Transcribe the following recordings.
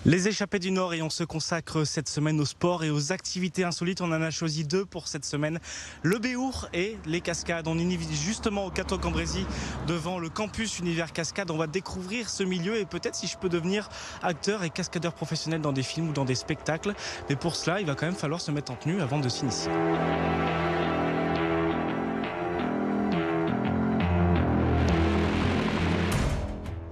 Les échappées du Nord et on se consacre cette semaine au sport et aux activités insolites. On en a choisi deux pour cette semaine, le Béour et les cascades. On est justement au Cateau-Cambrésis devant le campus Univers Cascade. On va découvrir ce milieu et peut-être si je peux devenir acteur et cascadeur professionnel dans des films ou dans des spectacles. Mais pour cela, il va quand même falloir se mettre en tenue avant de s'initier.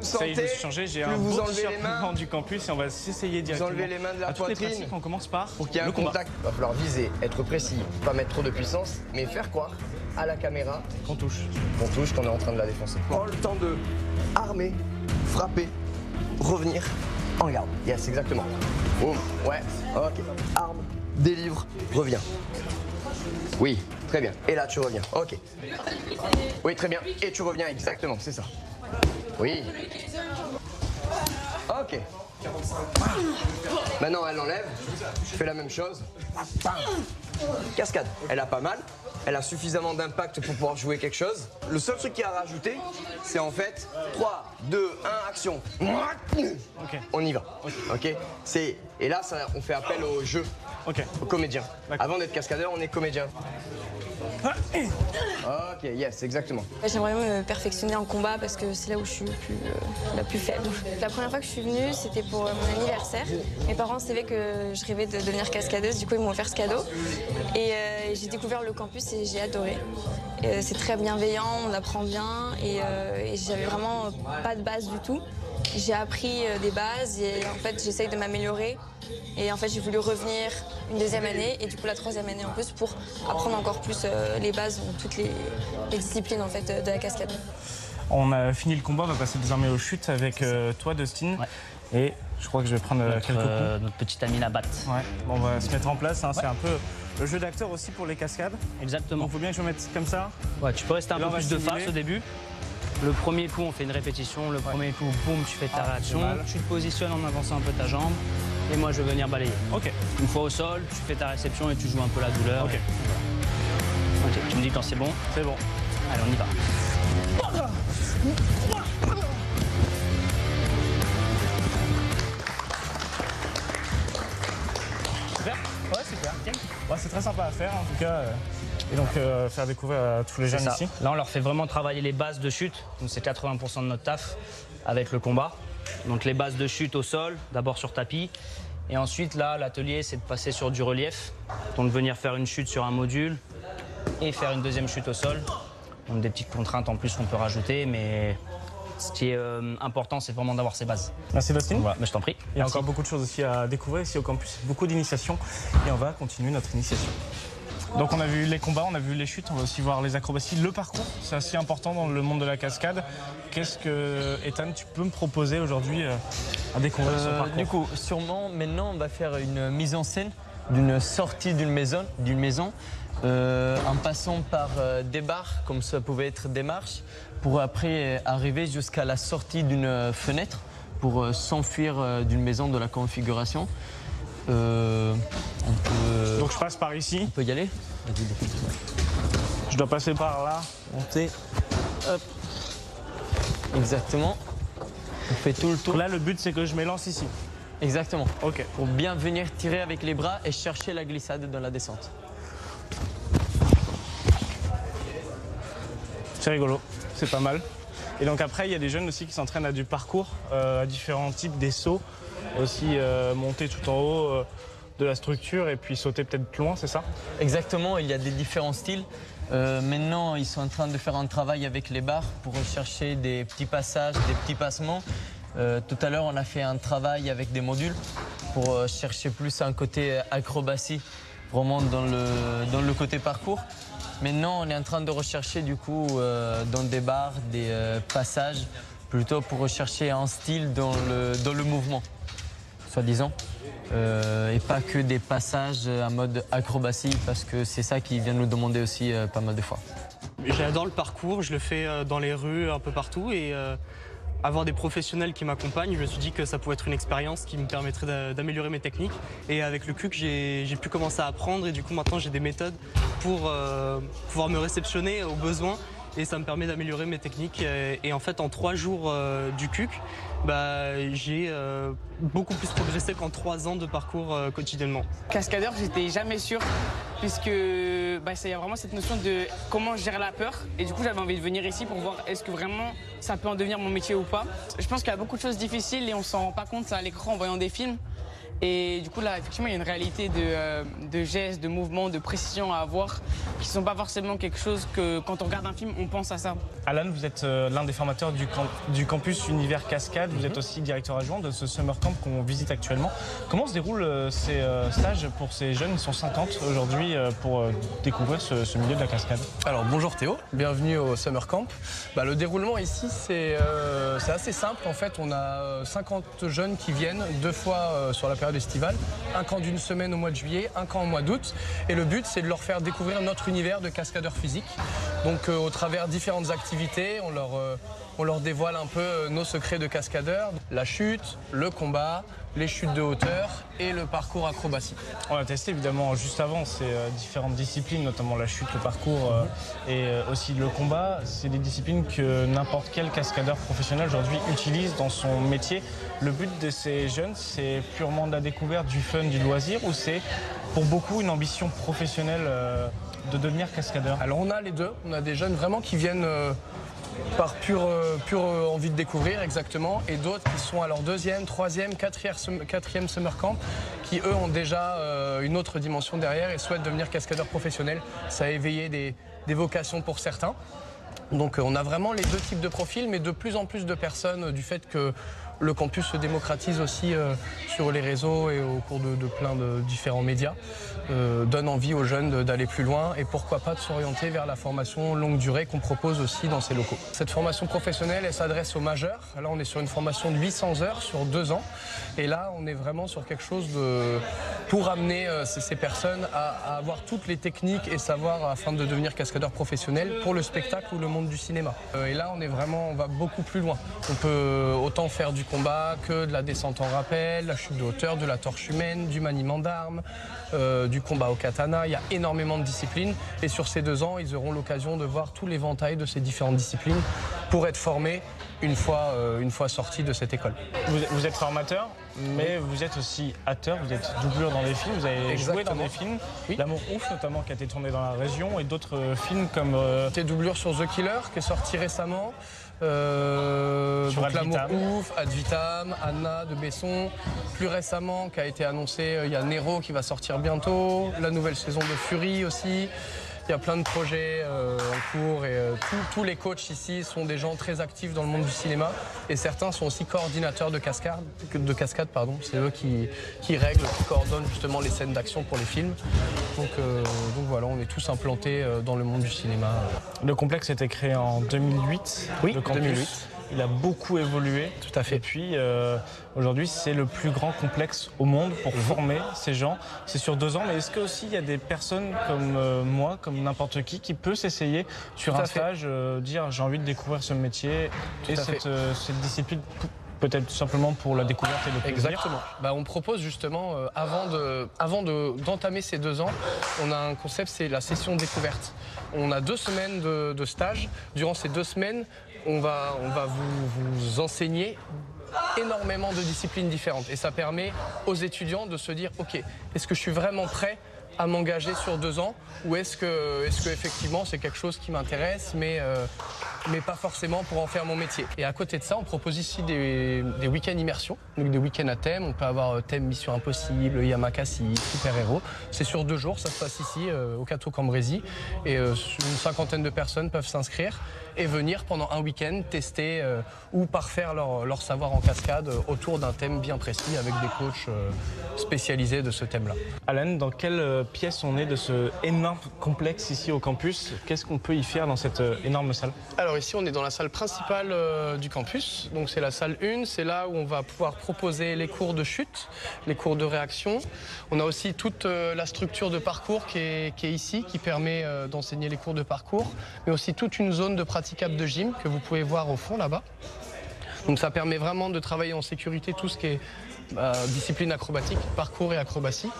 Ça y est, je me suis changé, j'ai un beau t-shirt du campus et on va s'essayer directement. Vous enlevez les mains de la poitrine. On commence par pour qu'il y ait un contact. Il va falloir viser, être précis, pas mettre trop de puissance, mais faire croire à la caméra qu'on touche. Qu'on est en train de la défoncer. Prends le temps de armer, frapper, revenir en garde. Yes, exactement. Boum, ouais, ok. Arme, délivre, reviens. Oui, très bien. Et là, tu reviens. Ok. Oui, très bien. Et tu reviens, exactement, c'est ça. Oui. Ok. Maintenant, elle enlève. Je fais la même chose. Cascade. Elle a pas mal. Elle a suffisamment d'impact pour pouvoir jouer quelque chose. Le seul truc qu'il y a à rajouter, c'est en fait 3, 2, 1, action. Okay. On y va. Ok. Et là, on fait appel au jeu, au comédien. Avant d'être cascadeur, on est comédien. Ok, yes, exactement. J'aimerais me perfectionner en combat parce que c'est là où je suis la plus faible. La première fois que je suis venue, c'était pour mon anniversaire. Mes parents savaient que je rêvais de devenir cascadeuse, du coup ils m'ont offert ce cadeau. Et j'ai découvert le campus et j'ai adoré. C'est très bienveillant, on apprend bien et j'avais vraiment pas de base du tout. J'ai appris des bases et en fait j'essaye de m'améliorer. Et en fait j'ai voulu revenir une deuxième année et du coup la troisième année en plus pour apprendre encore plus les bases, toutes les disciplines en fait de la cascade. On a fini le combat, on va passer désormais aux chutes avec toi Dustin. Ouais. Et je crois que je vais prendre quelques coups. Notre petite amie la batte. Ouais. Bon, on va se mettre en place, hein. C'est un peu le jeu d'acteur aussi pour les cascades. Exactement. Il faut bien que je me mette comme ça. Ouais, tu peux rester un peu plus de face au début. Le premier coup, on fait une répétition. Le premier coup, boum, tu fais ta réaction. Tu te positionnes en avançant un peu ta jambe. Et moi, je vais venir balayer. Ok. Une fois au sol, tu fais ta réception et tu joues un peu la douleur. Ok. Ok, tu me dis quand c'est bon. C'est bon. Allez, on y va. Super. Ouais, super. Ouais, c'est très sympa à faire en tout cas. Et donc faire découvrir à tous les jeunes ici. Là, on leur fait vraiment travailler les bases de chute. Donc c'est 80% de notre taf avec le combat. Donc les bases de chute au sol, d'abord sur tapis. Et ensuite, là, l'atelier, c'est de passer sur du relief. Donc venir faire une chute sur un module et faire une deuxième chute au sol. Donc des petites contraintes en plus qu'on peut rajouter, mais ce qui est important, c'est vraiment d'avoir ces bases. Merci Dustin. Voilà, mais je t'en prie. Il y a encore beaucoup de choses aussi à découvrir ici au campus, beaucoup d'initiations. Et on va continuer notre initiation. Donc on a vu les combats, on a vu les chutes, on va aussi voir les acrobaties, le parcours, c'est assez important dans le monde de la cascade. Qu'est-ce que, Ethan, tu peux me proposer aujourd'hui à découvrir ce parcours? Du coup, sûrement, maintenant, on va faire une mise en scène d'une sortie d'une maison en passant par des barres, comme ça pouvait être des marches, pour après arriver jusqu'à la sortie d'une fenêtre, pour s'enfuir d'une maison de la configuration. Donc je passe par ici. On peut y aller. Je dois passer par là. Monter. Hop. Exactement. On fait tout le tour. Donc là, le but, c'est que je m'élance ici. Exactement. Ok. Pour bien venir tirer avec les bras et chercher la glissade dans la descente. C'est rigolo. C'est pas mal. Et donc après, il y a des jeunes aussi qui s'entraînent à du parcours, à différents types, des sauts. Aussi monter tout en haut de la structure et puis sauter peut-être loin, c'est ça? Exactement, il y a des différents styles. Maintenant, ils sont en train de faire un travail avec les barres pour rechercher des petits passages, des petits passements. Tout à l'heure, on a fait un travail avec des modules pour chercher plus un côté acrobatie, vraiment dans le côté parcours. Maintenant, on est en train de rechercher du coup dans des barres, des passages, plutôt pour rechercher un style dans le mouvement, soi-disant. Et pas que des passages en mode acrobatie, parce que c'est ça qui vient nous demander aussi pas mal de fois. J'adore le parcours, je le fais dans les rues, un peu partout, et avoir des professionnels qui m'accompagnent, je me suis dit que ça pouvait être une expérience qui me permettrait d'améliorer mes techniques. Et avec le CUC, j'ai pu commencer à apprendre, et du coup maintenant j'ai des méthodes pour pouvoir me réceptionner aux besoins. Et ça me permet d'améliorer mes techniques. Et en fait, en 3 jours du CUC, J'ai beaucoup plus progressé qu'en 3 ans de parcours quotidiennement. Cascadeur, j'étais jamais sûr, puisque il y a vraiment cette notion de comment je gère la peur. Et du coup, j'avais envie de venir ici pour voir est-ce que vraiment ça peut en devenir mon métier ou pas. Je pense qu'il y a beaucoup de choses difficiles et on s'en rend pas compte à l'écran en voyant des films. Et du coup, là, effectivement, il y a une réalité de gestes, de mouvements, de précision à avoir qui ne sont pas forcément quelque chose que, quand on regarde un film, on pense à ça. Alan, vous êtes l'un des formateurs du campus Univers Cascade. Vous êtes aussi directeur adjoint de ce Summer Camp qu'on visite actuellement. Comment se déroulent ces stages pour ces jeunes? Ils sont 50 aujourd'hui pour découvrir ce milieu de la cascade. Alors, bonjour Théo, bienvenue au Summer Camp. Le déroulement ici, c'est assez simple. En fait, on a 50 jeunes qui viennent 2 fois sur la période estivale, un camp d'1 semaine au mois de juillet, un camp au mois d'août. Et le but, c'est de leur faire découvrir notre univers de cascadeurs physiques. Donc, au travers différentes activités, on leur dévoile un peu nos secrets de cascadeurs, la chute, le combat, les chutes de hauteur et le parcours acrobatie. On a testé évidemment juste avant ces différentes disciplines, notamment la chute, le parcours et aussi le combat. C'est des disciplines que n'importe quel cascadeur professionnel aujourd'hui utilise dans son métier. Le but de ces jeunes, c'est purement de la découverte, du fun, du loisir, ou c'est pour beaucoup une ambition professionnelle de devenir cascadeur? Alors on a les deux, on a des jeunes vraiment qui viennent par pure envie de découvrir exactement, et d'autres qui sont à leur 2e, 3e, 4e Summer Camp, qui eux ont déjà une autre dimension derrière et souhaitent devenir cascadeurs professionnels. Ça a éveillé des vocations pour certains. Donc on a vraiment les 2 types de profils, mais de plus en plus de personnes, du fait que le campus se démocratise aussi sur les réseaux et au cours de plein de différents médias, donne envie aux jeunes d'aller plus loin et pourquoi pas de s'orienter vers la formation longue durée qu'on propose aussi dans ces locaux. Cette formation professionnelle, elle s'adresse aux majeurs. Là, on est sur une formation de 800 heures sur 2 ans. Et là, on est vraiment sur quelque chose pour amener ces personnes à avoir toutes les techniques et savoirs afin de devenir cascadeur professionnel pour le spectacle ou le monde du cinéma. Et là, on va beaucoup plus loin. On peut autant faire du combat que de la descente en rappel, la chute de hauteur, de la torche humaine, du maniement d'armes, du combat au katana. Il y a énormément de disciplines et sur ces 2 ans, ils auront l'occasion de voir tout l'éventail de ces différentes disciplines pour être formés une fois sortis de cette école. Vous êtes formateur, mais vous êtes aussi acteur, vous êtes doublure dans des films, vous avez joué dans des films, oui. L'amour ouf notamment qui a été tourné dans la région et d'autres films comme... J'étais doublure sur The Killer qui est sorti récemment. Sur L'amour ouf, Ad Vitam, Anna de Besson. Plus récemment, qui a été annoncé, il y a Nero qui va sortir bientôt, la nouvelle saison de Fury aussi. Il y a plein de projets en cours et tous les coachs ici sont des gens très actifs dans le monde du cinéma et certains sont aussi coordinateurs de cascade. C'est eux qui règlent, qui coordonnent justement les scènes d'action pour les films. Donc voilà, on est tous implantés dans le monde du cinéma. Le complexe a été créé en 2008. Oui, le campus. 2008. Il a beaucoup évolué. Tout à fait. Et puis aujourd'hui, c'est le plus grand complexe au monde pour former ces gens. C'est sur 2 ans, mais est-ce qu'aussi il y a des personnes comme moi, comme n'importe qui peut s'essayer sur un stage, dire j'ai envie de découvrir ce métier et cette discipline peut-être tout simplement pour la découverte et le plaisir? Exactement. On propose justement, avant d'entamer ces 2 ans, on a un concept, c'est la session découverte. On a 2 semaines de stage. Durant ces 2 semaines, on va vous enseigner énormément de disciplines différentes. Et ça permet aux étudiants de se dire, ok, est-ce que je suis vraiment prêt à m'engager sur 2 ans ou est-ce que effectivement c'est quelque chose qui m'intéresse mais pas forcément pour en faire mon métier. Et à côté de ça, on propose ici des week-ends immersion, donc des week-ends à thème. On peut avoir thème Mission Impossible, Yamakasi, super-héros. C'est sur 2 jours, ça se passe ici au Cateau Cambrésis et une 50aine de personnes peuvent s'inscrire et venir pendant un week-end tester ou parfaire leur savoir en cascade autour d'un thème bien précis avec des coachs spécialisés de ce thème-là. Alan, dans quelle pièce on est de ce énorme complexe ici au campus? Qu'est-ce qu'on peut y faire dans cette énorme salle? Alors ici, on est dans la salle principale du campus. Donc c'est la salle 1, c'est là où on va pouvoir proposer les cours de chute, les cours de réaction. On a aussi toute la structure de parcours qui est ici, qui permet d'enseigner les cours de parcours, mais aussi toute une zone de praticable de gym que vous pouvez voir au fond là-bas. Donc ça permet vraiment de travailler en sécurité tout ce qui est discipline acrobatique, parcours et acrobatie.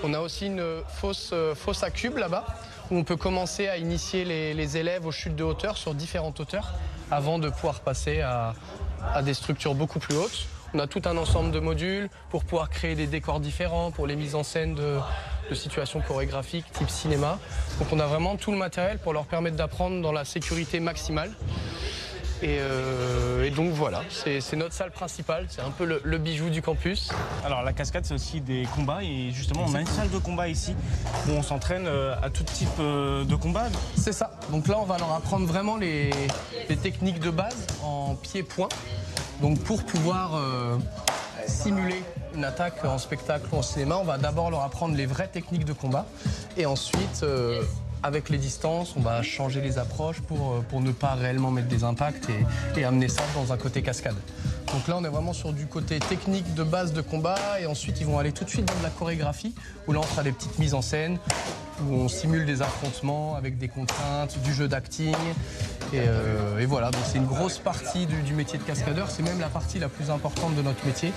On a aussi une fosse à cubes là-bas où on peut commencer à initier les élèves aux chutes de hauteur sur différentes hauteurs avant de pouvoir passer à à des structures beaucoup plus hautes. On a tout un ensemble de modules pour pouvoir créer des décors différents, pour les mises en scène de situations chorégraphiques type cinéma. Donc on a vraiment tout le matériel pour leur permettre d'apprendre dans la sécurité maximale. Et donc voilà, c'est notre salle principale, c'est un peu le bijou du campus. Alors la cascade, c'est aussi des combats et justement on a une salle de combat ici où on s'entraîne à tout type de combat. C'est ça, donc là on va leur apprendre vraiment les techniques de base en pied-point. Donc pour pouvoir simuler une attaque en spectacle ou en cinéma, on va d'abord leur apprendre les vraies techniques de combat et ensuite avec les distances, on va changer les approches pour ne pas réellement mettre des impacts et amener ça dans un côté cascade. Donc là, on est vraiment sur du côté technique de base de combat et ensuite, ils vont aller tout de suite dans de la chorégraphie où là, on fera des petites mises en scène où on simule des affrontements avec des contraintes, du jeu d'acting. Et voilà, donc c'est une grosse partie du métier de cascadeur. C'est même la partie la plus importante de notre métier.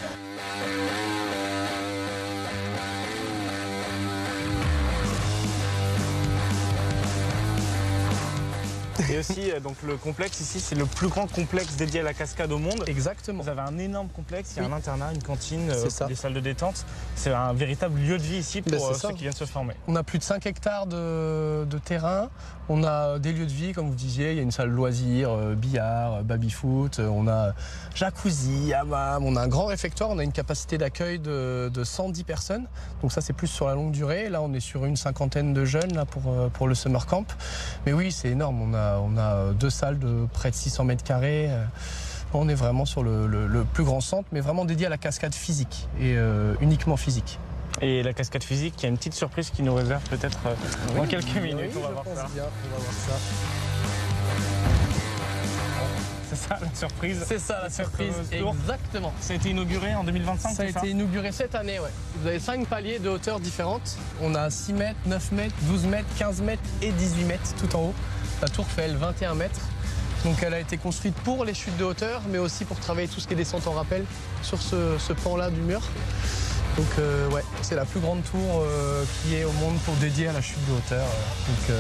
Et aussi, donc le complexe ici, c'est le plus grand complexe dédié à la cascade au monde. Exactement. Vous avez un énorme complexe, il y a un internat, une cantine, des salles de détente. C'est un véritable lieu de vie ici pour ceux qui viennent se former. On a plus de 5 hectares de terrain. On a des lieux de vie, comme vous disiez. Il y a une salle loisirs, billard, baby-foot. On a jacuzzi, hammam. On a un grand réfectoire. On a une capacité d'accueil de 110 personnes. Donc ça, c'est plus sur la longue durée. Là, on est sur une cinquantaine de jeunes là, pour le summer camp. Mais oui, c'est énorme. On a 2 salles de près de 600 mètres carrés. On est vraiment sur le plus grand centre, mais vraiment dédié à la cascade physique et uniquement physique. Et la cascade physique, il y a une petite surprise qui nous réserve peut-être dans quelques minutes. Oui, on va voir ça. Bien, on va voir ça. C'est ça la surprise. C'est ça la surprise, exactement. Ça a été inauguré en 2025, Ça a été inauguré cette année, ouais. Vous avez 5 paliers de hauteur différentes. On a 6 mètres, 9 mètres, 12 mètres, 15 mètres et 18 mètres tout en haut. La tour fait, elle, 21 mètres. Donc elle a été construite pour les chutes de hauteur, mais aussi pour travailler tout ce qui est descente en rappel sur ce pan-là du mur. Donc ouais, c'est la plus grande tour qui est au monde pour dédier à la chute de hauteur. Donc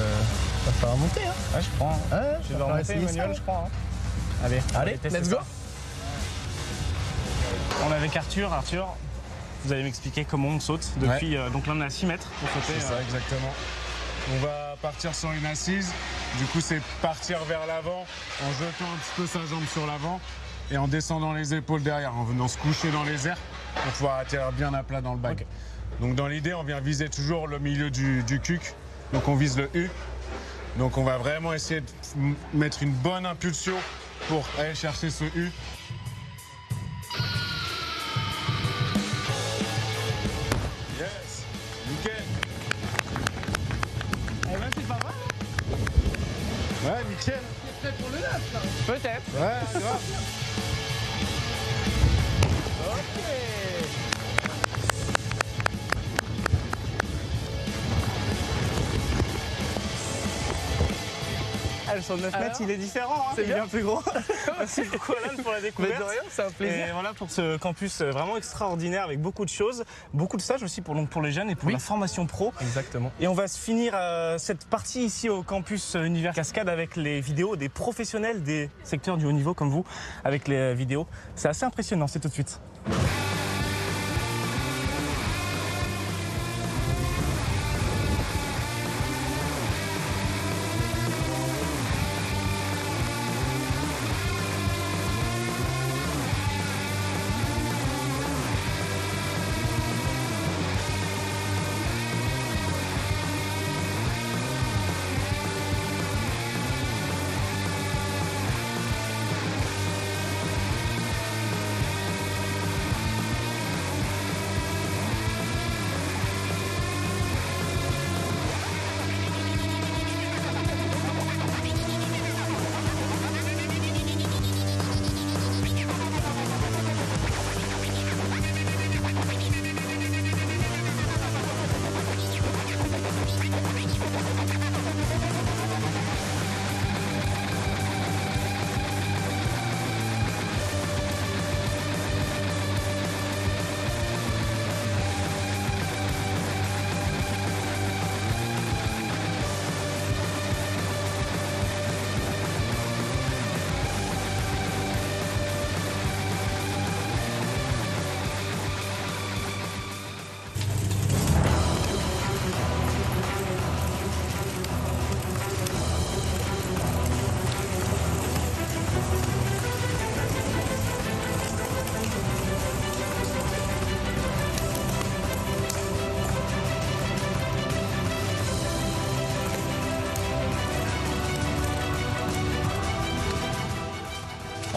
va falloir monter, hein. Ouais, je crois. Ouais, je vais remonter, Emmanuel, je crois. Hein. Allez, let's go. On est avec Arthur. Arthur, vous allez m'expliquer comment on saute depuis. Donc là, on est à 6 mètres pour sauter. C'est ça, exactement. On va partir sur une assise. Du coup, c'est partir vers l'avant en jetant un petit peu sa jambe sur l'avant et en descendant les épaules derrière, en venant se coucher dans les airs pour pouvoir atterrir bien à plat dans le bag. Okay. Donc dans l'idée, on vient viser toujours le milieu du cuc. Donc on vise le U. Donc on va vraiment essayer de mettre une bonne impulsion pour aller chercher ce U. Yes, nickel. Eh ben c'est pas mal. Ouais, nickel. C'est prêt pour le 9 là. Peut-être. Ouais, grave. Ok. Sur le 9 mètres, il est différent, hein. Il est bien plus gros. Merci beaucoup Alan pour la découverte. Mais de rien, c'est un plaisir. Et voilà pour ce campus vraiment extraordinaire avec beaucoup de choses, beaucoup de stages aussi pour les jeunes et pour la formation pro. Exactement. Et on va se finir cette partie ici au campus Univers Cascade avec les vidéos des professionnels des secteurs du haut niveau comme vous, avec les vidéos. C'est assez impressionnant, c'est tout de suite.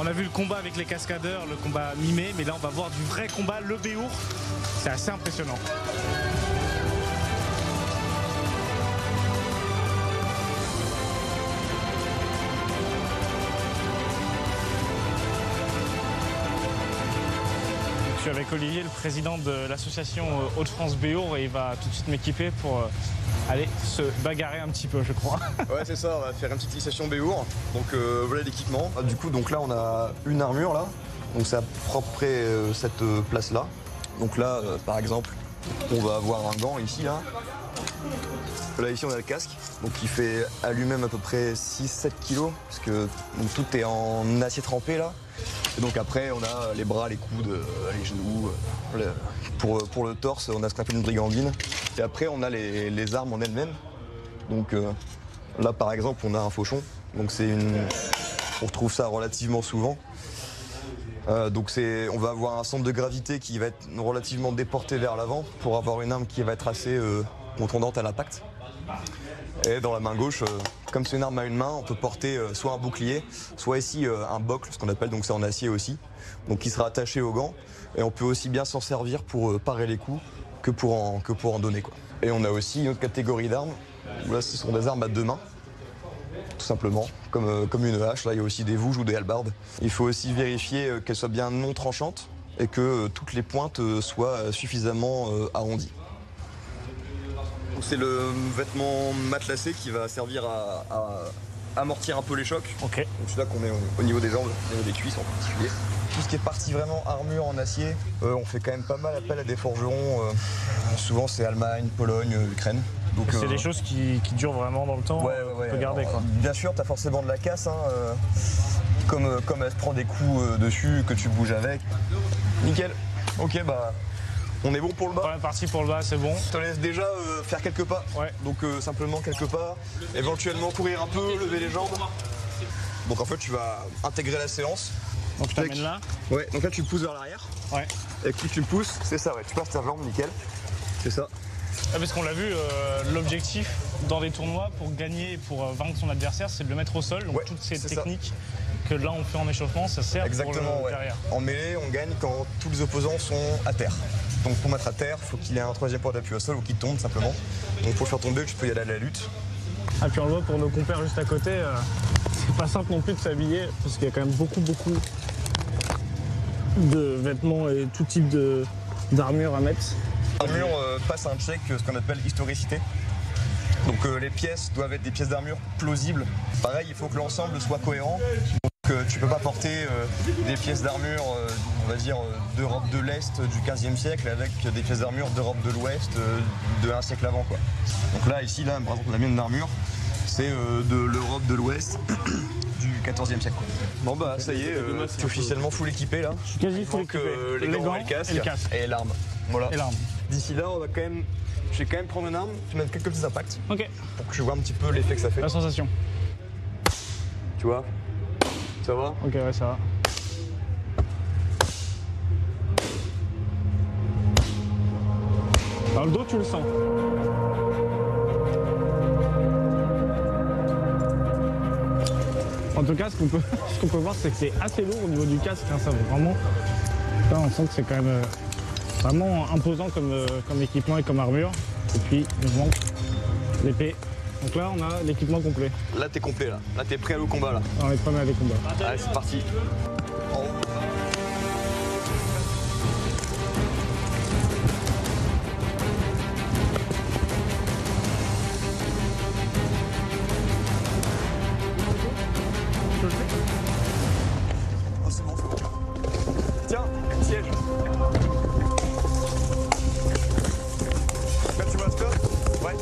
On a vu le combat avec les cascadeurs, le combat mimé, mais là on va voir du vrai combat, le béour. C'est assez impressionnant. Je suis avec Olivier, le président de l'association Hauts-de-France Béour, et il va tout de suite m'équiper pour aller se bagarrer un petit peu, je crois. Ouais, c'est ça, on va faire une petite initiation Béour. Donc voilà l'équipement. Du coup, donc là on a une armure là. Donc c'est à peu près cette place-là. Donc là, par exemple, on va avoir un gant ici là. Là ici on a le casque, donc qui fait à lui-même à peu près 6-7 kg, parce que donc, tout est en acier trempé là. Et donc après on a les bras, les coudes, les genoux. Pour le torse, on a ce qu'on appelle une brigandine. Et après on a les armes en elles-mêmes. Donc là par exemple on a un fauchon. Donc on retrouve ça relativement souvent. Donc on va avoir un centre de gravité qui va être relativement déporté vers l'avant pour avoir une arme qui va être assez contondante à l'impact. Et dans la main gauche, comme c'est une arme à une main, on peut porter soit un bouclier, soit ici un bocle, ce qu'on appelle, donc c'est en acier aussi, donc qui sera attaché au gant. Et on peut aussi bien s'en servir pour parer les coups que pour en donner, quoi. Et on a aussi une autre catégorie d'armes, où là ce sont des armes à deux mains, tout simplement, comme une hache. Là il y a aussi des vouges ou des hallebardes. Il faut aussi vérifier qu'elles soient bien non tranchantes et que toutes les pointes soient suffisamment arrondies. C'est le vêtement matelassé qui va servir à amortir un peu les chocs. Ok. Donc c'est là qu'on est au niveau des jambes, au niveau des cuisses en particulier. Tout ce qui est partie vraiment armure en acier, on fait quand même pas mal appel à des forgerons. Souvent c'est Allemagne, Pologne, Ukraine. C'est des choses qui durent vraiment dans le temps. Ouais. On peut garder, quoi. Bien sûr, tu as forcément de la casse, hein, comme elle se prend des coups dessus, que tu bouges avec. Nickel. Ok, bah on est bon pour le bas. On est parti pour le bas, c'est bon. Je te laisse déjà faire quelques pas. Ouais. Donc simplement quelques pas. Éventuellement courir un peu, lever les jambes. Donc en fait tu vas intégrer la séance. Donc je t'amène là. Ouais, donc là tu pousses vers l'arrière. Ouais. Et puis tu me pousses, c'est ça, ouais. Tu passes ta jambe, nickel. C'est ça. Ah, parce qu'on l'a vu, l'objectif dans des tournois pour gagner, pour vaincre son adversaire, c'est de le mettre au sol. Donc toutes ces techniques que là on fait en échauffement, ça sert pour le derrière. En mêlée, on gagne quand tous les opposants sont à terre. Donc pour mettre à terre, il faut qu'il ait un troisième point d'appui au sol ou qu'il tombe simplement. Donc pour le faire tomber, tu peux y aller à la lutte. Ah, puis on le voit pour nos compères juste à côté, c'est pas simple non plus de s'habiller parce qu'il y a quand même beaucoup de vêtements et tout type d'armure à mettre. L'armure passe un check, ce qu'on appelle historicité. Donc les pièces doivent être des pièces d'armure plausibles. Pareil, il faut que l'ensemble soit cohérent. Donc tu peux pas porter des pièces d'armure, on va dire, d'Europe de l'Est du 15e siècle avec des pièces d'armure d'Europe de l'Ouest de un siècle avant, quoi. Donc là, ici, là, par exemple, la mienne d'armure, c'est de l'Europe de l'Ouest du 14e siècle, quoi. Bon bah ça y est, tu es officiellement full équipé là. Je suis quasi full équipé. Les gants et le casque. Et l'arme. Voilà. Et l'arme. D'ici là, je vais quand même prendre une arme, tu mets quelques petits impacts. Ok. Pour que tu vois un petit peu l'effet que ça fait. La sensation. Tu vois? Ça va? Ok, ouais, ça va. Dans le dos, tu le sens. En tout cas, ce qu'on peut voir, c'est que c'est assez lourd au niveau du casque. Hein, ça vraiment. Là, on sent que c'est quand même vraiment imposant comme équipement et comme armure. Et puis, il nous manque l'épée. Donc là, on a l'équipement complet. Là, t'es complet, là. Là, t'es prêt à aller au combat, là. On est prêt à aller au combat. Allez, c'est parti. Oh, c'est bon, c'est bon. Tiens, siège. Là, tu vois stop? Ouais.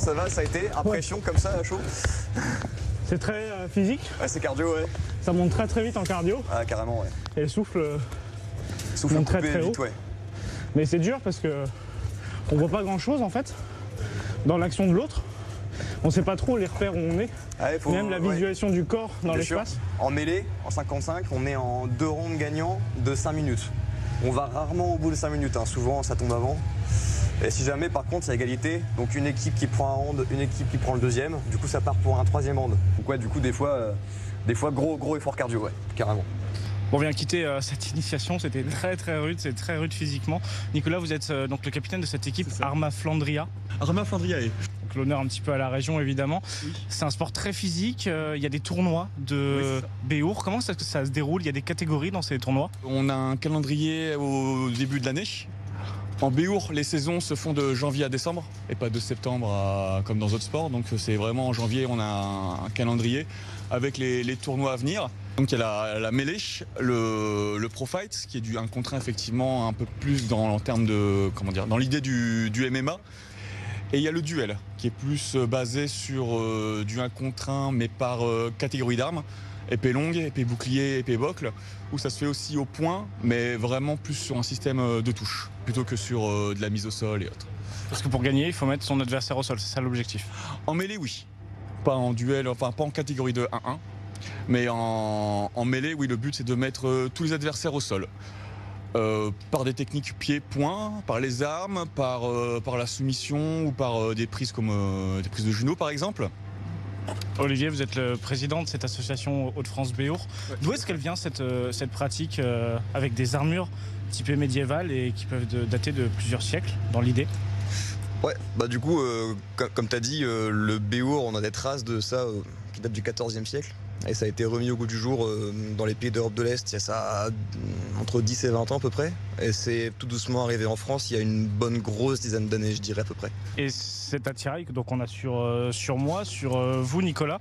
ça va, ça a été. Impression comme ça, à chaud. C'est très physique. Ouais, c'est cardio, ouais. Ça monte très très vite en cardio. Ah, carrément, ouais. Et le souffle monte très très haut. Vite, ouais. Mais c'est dur parce que on voit pas grand chose en fait dans l'action de l'autre. On sait pas trop les repères où on est. Ouais, Même la visualisation du corps dans l'espace. En mêlée, en 55, on est en 2 rondes gagnants de 5 minutes. On va rarement au bout de 5 minutes, hein. Souvent ça tombe avant. Et si jamais par contre c'est égalité, donc une équipe qui prend un round, une équipe qui prend le deuxième, du coup ça part pour un 3e round. Donc ouais, du coup des fois gros effort cardio, ouais, carrément. On vient quitter cette initiation, c'était très très rude, c'est très rude physiquement. Nicolas, vous êtes donc le capitaine de cette équipe Arma Flandria. Arma Flandria, oui. Donc l'honneur un petit peu à la région évidemment. Oui. C'est un sport très physique, il y a des tournois de Béour. Comment ça se déroule? Il y a des catégories dans ces tournois? On a un calendrier au début de l'année. En Béour, les saisons se font de janvier à décembre et pas de septembre comme dans d'autres sports. Donc c'est vraiment en janvier, on a un calendrier avec les tournois à venir. Donc il y a la mêlée, le pro fight, qui est un contre 1 effectivement un peu plus en termes de, dans l'idée du MMA. Et il y a le duel, qui est plus basé sur du 1 contre 1, mais par catégorie d'armes. Épée longue, épée bouclier, épée bocle, où ça se fait aussi au point, mais vraiment plus sur un système de touche, plutôt que sur de la mise au sol et autres. Parce que pour gagner, il faut mettre son adversaire au sol, c'est ça l'objectif? En mêlée, oui. Pas en duel, enfin pas en catégorie de 1-1. Mais en mêlée, oui, le but c'est de mettre tous les adversaires au sol. Par des techniques pied-point, par les armes, par la soumission ou par des prises comme des prises de judo par exemple. Olivier, vous êtes le président de cette association Hauts-de-France Béour. Ouais. D'où est-ce qu'elle vient cette pratique avec des armures typées médiévales et qui peuvent dater de plusieurs siècles dans l'idée? Ouais, bah du coup, comme tu as dit, le Béour, on a des traces de ça qui datent du XIVe siècle. Et ça a été remis au goût du jour dans les pays d'Europe de l'Est il y a ça entre 10 et 20 ans à peu près. Et c'est tout doucement arrivé en France il y a une bonne grosse dizaine d'années, je dirais à peu près. Et cet attirail que donc on a sur moi, sur vous Nicolas,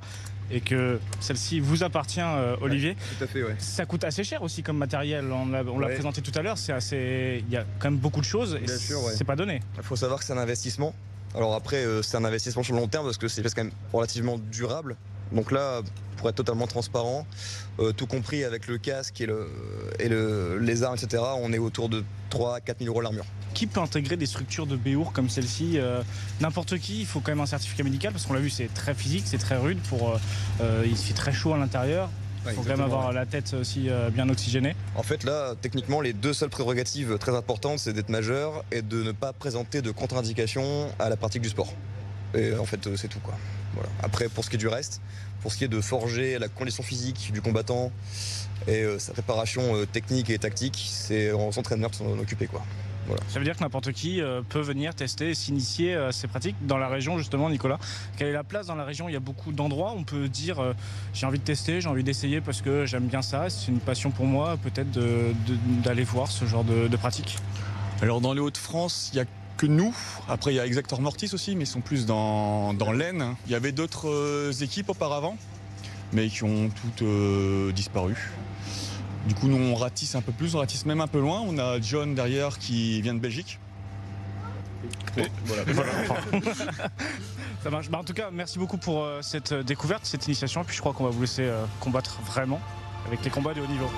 et que celle-ci vous appartient Olivier. Ouais, tout à fait, ouais. Ça coûte assez cher aussi comme matériel, on l'a présenté tout à l'heure, il y a quand même beaucoup de choses et c'est pas donné. Il faut savoir que c'est un investissement. Alors après c'est un investissement sur le long terme parce que c'est quand même relativement durable. Donc là, pour être totalement transparent, tout compris avec le casque et les armes, etc., on est autour de 3 à 4 000 € l'armure. Qui peut intégrer des structures de Béour comme celle-ci? N'importe qui, il faut quand même un certificat médical parce qu'on l'a vu, c'est très physique, c'est très rude, il fait très chaud à l'intérieur. Il faut quand même avoir la tête aussi bien oxygénée. En fait là, techniquement, les deux seules prérogatives très importantes, c'est d'être majeur et de ne pas présenter de contre-indication à la pratique du sport. Et en fait, c'est tout quoi. Voilà. Après, pour ce qui est du reste, pour ce qui est de forger la condition physique du combattant et sa préparation technique et tactique, c'est aux entraîneurs qui s'en occupent quoi. Voilà. Ça veut dire que n'importe qui peut venir tester et s'initier à ces pratiques dans la région justement, Nicolas. Quelle est la place dans la région? Il y a beaucoup d'endroits, on peut dire j'ai envie de tester, j'ai envie d'essayer parce que j'aime bien ça, c'est une passion pour moi peut-être d'aller voir ce genre de pratique. Alors dans les Hauts-de-France, il y a que nous. Après, il y a Exactor Mortis aussi, mais ils sont plus dans l'Aisne. Il y avait d'autres équipes auparavant, mais qui ont toutes disparu. Du coup, nous, on ratisse un peu plus, on ratisse même un peu loin. On a John derrière qui vient de Belgique. Et voilà. Ça marche. En tout cas, merci beaucoup pour cette découverte, cette initiation. Et puis je crois qu'on va vous laisser combattre vraiment avec les combats de haut niveau.